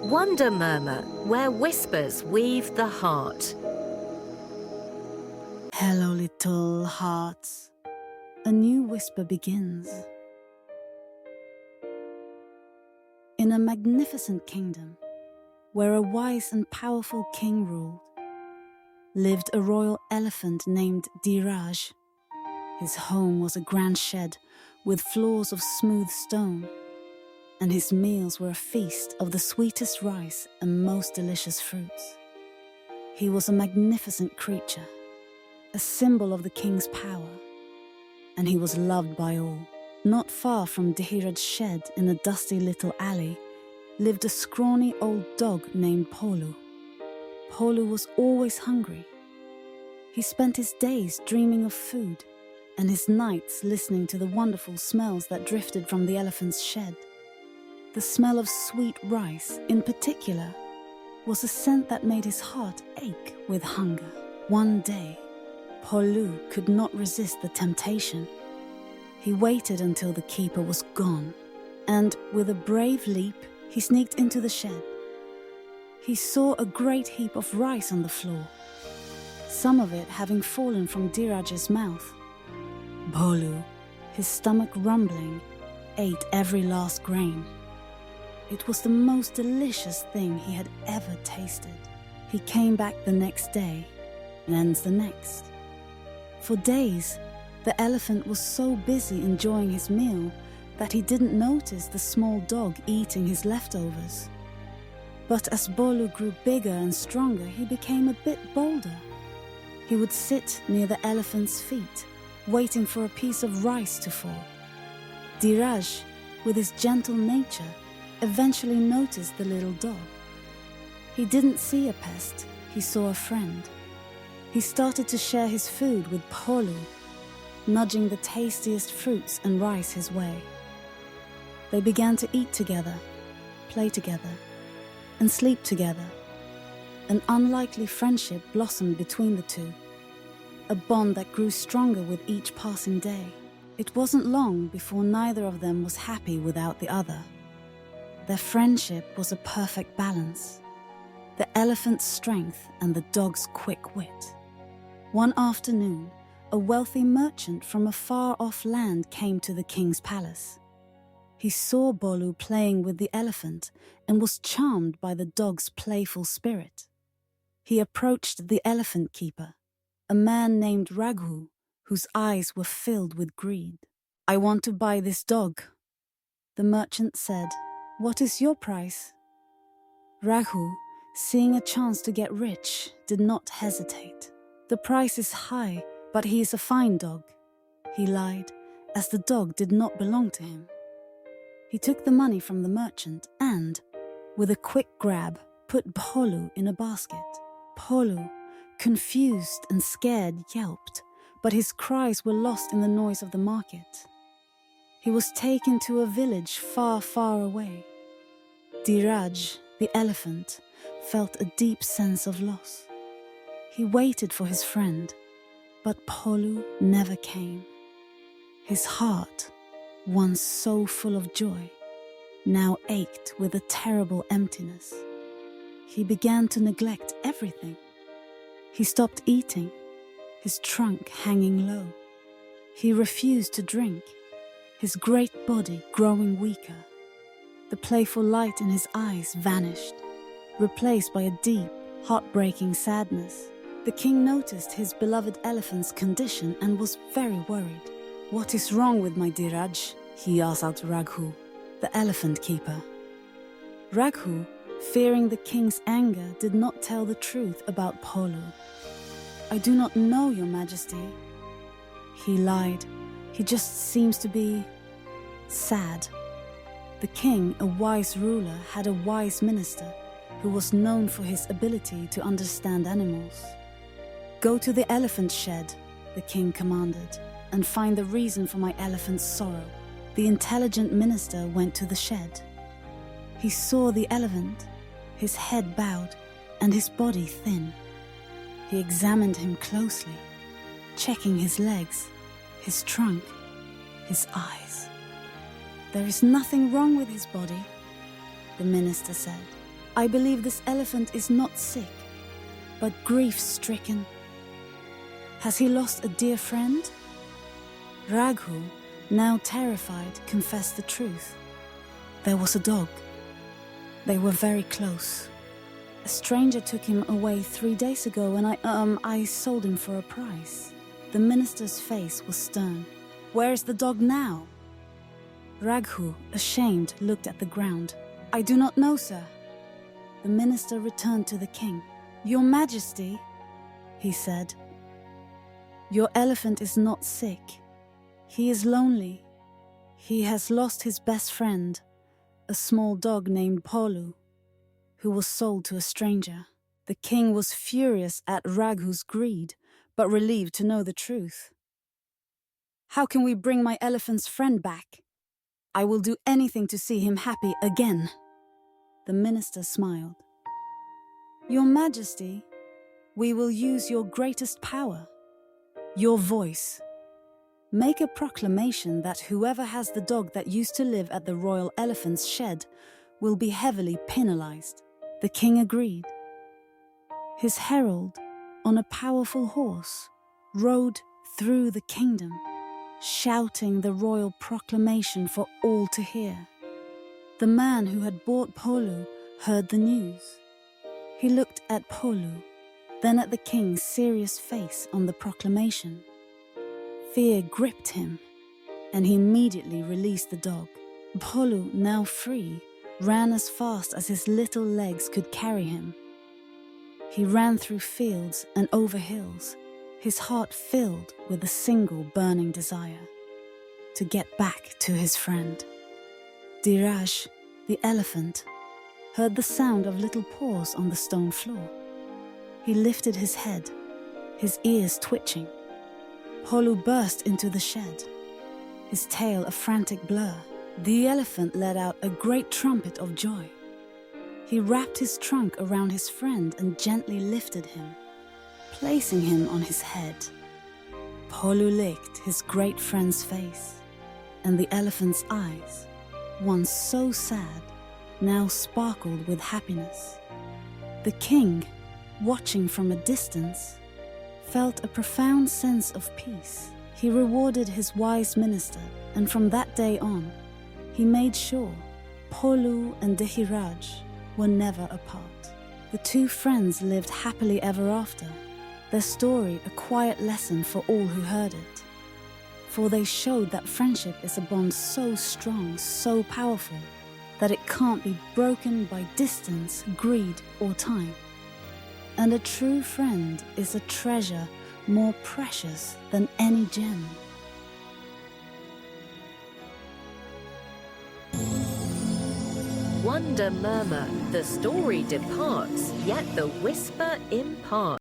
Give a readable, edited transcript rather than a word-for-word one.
Wonder Murmur, where whispers weave the heart. Hello, little hearts. A new whisper begins. In a magnificent kingdom, where a wise and powerful king ruled, lived a royal elephant named Dhiraj. His home was a grand shed with floors of smooth stone, and his meals were a feast of the sweetest rice and most delicious fruits. He was a magnificent creature, a symbol of the king's power, and he was loved by all. Not far from Dhiraj's shed, in a dusty little alley, lived a scrawny old dog named Bholu. Bholu was always hungry. He spent his days dreaming of food, and his nights listening to the wonderful smells that drifted from the elephant's shed. The smell of sweet rice, in particular, was a scent that made his heart ache with hunger. One day, Bholu could not resist the temptation. He waited until the keeper was gone, and with a brave leap, he sneaked into the shed. He saw a great heap of rice on the floor, some of it having fallen from Dhiraj's mouth. Bholu, his stomach rumbling, ate every last grain. It was the most delicious thing he had ever tasted. He came back the next day, and the next. For days, the elephant was so busy enjoying his meal that he didn't notice the small dog eating his leftovers. But as Bholu grew bigger and stronger, he became a bit bolder. He would sit near the elephant's feet, waiting for a piece of rice to fall. Dhiraj, with his gentle nature, eventually noticed the little dog. He didn't see a pest, he saw a friend. He started to share his food with Bholu, nudging the tastiest fruits and rice his way. They began to eat together, play together, and sleep together. An unlikely friendship blossomed between the two, a bond that grew stronger with each passing day. It wasn't long before neither of them was happy without the other. Their friendship was a perfect balance, the elephant's strength and the dog's quick wit. One afternoon, a wealthy merchant from a far-off land came to the king's palace. He saw Bholu playing with the elephant and was charmed by the dog's playful spirit. He approached the elephant keeper, a man named Raghu, whose eyes were filled with greed. "I want to buy this dog." The merchant said, "What is your price?" Raghu, seeing a chance to get rich, did not hesitate. "The price is high, but he is a fine dog," he lied, as the dog did not belong to him. He took the money from the merchant and, with a quick grab, put Bholu in a basket. Bholu, confused and scared, yelped, but his cries were lost in the noise of the market. He was taken to a village far, far away. Dhiraj, the elephant, felt a deep sense of loss. He waited for his friend, but Bholu never came. His heart, once so full of joy, now ached with a terrible emptiness. He began to neglect everything. He stopped eating, his trunk hanging low. He refused to drink, his great body growing weaker. The playful light in his eyes vanished, replaced by a deep, heartbreaking sadness. The king noticed his beloved elephant's condition and was very worried. "What is wrong with my Dhiraj?" he asked Raghu, the elephant keeper. Raghu, fearing the king's anger, did not tell the truth about Bholu. "I do not know, Your Majesty." He lied. "He just seems to be sad." The king, a wise ruler, had a wise minister who was known for his ability to understand animals. "Go to the elephant shed," the king commanded, "and find the reason for my elephant's sorrow." The intelligent minister went to the shed. He saw the elephant, his head bowed and his body thin. He examined him closely, checking his legs, his trunk, his eyes. "There is nothing wrong with his body," the minister said. I believe this elephant is not sick, but grief-stricken. Has he lost a dear friend? Raghu, now terrified, confessed the truth. There was a dog. They were very close. A stranger took him away 3 days ago and I sold him for a price. The minister's face was stern. Where is the dog now? Raghu, ashamed, looked at the ground. I do not know, sir. The minister returned to the king. Your Majesty, he said, your elephant is not sick. He is lonely. He has lost his best friend, a small dog named Bholu, who was sold to a stranger. The king was furious at Raghu's greed, but relieved to know the truth. How can we bring my elephant's friend back? I will do anything to see him happy again. The minister smiled. Your Majesty, we will use your greatest power, your voice. Make a proclamation that whoever has the dog that used to live at the royal elephant's shed will be heavily penalized. The king agreed. His herald, on a powerful horse, rode through the kingdom, shouting the royal proclamation for all to hear. The man who had bought Bholu heard the news. He looked at Bholu, then at the king's serious face on the proclamation. Fear gripped him, and he immediately released the dog. Bholu, now free, ran as fast as his little legs could carry him. He ran through fields and over hills, his heart filled with a single burning desire: to get back to his friend. Dhiraj, the elephant, heard the sound of little paws on the stone floor. He lifted his head, his ears twitching. Bholu burst into the shed, his tail a frantic blur. The elephant let out a great trumpet of joy. He wrapped his trunk around his friend and gently lifted him, placing him on his head. Bholu licked his great friend's face, and the elephant's eyes, once so sad, now sparkled with happiness. The king, watching from a distance, felt a profound sense of peace. He rewarded his wise minister, and from that day on, he made sure Bholu and Dhiraj were never apart. The two friends lived happily ever after, their story a quiet lesson for all who heard it. For they showed that friendship is a bond so strong, so powerful, that it can't be broken by distance, greed, or time. And a true friend is a treasure more precious than any gem. Wonder murmur, the story departs, yet the whisper imparts.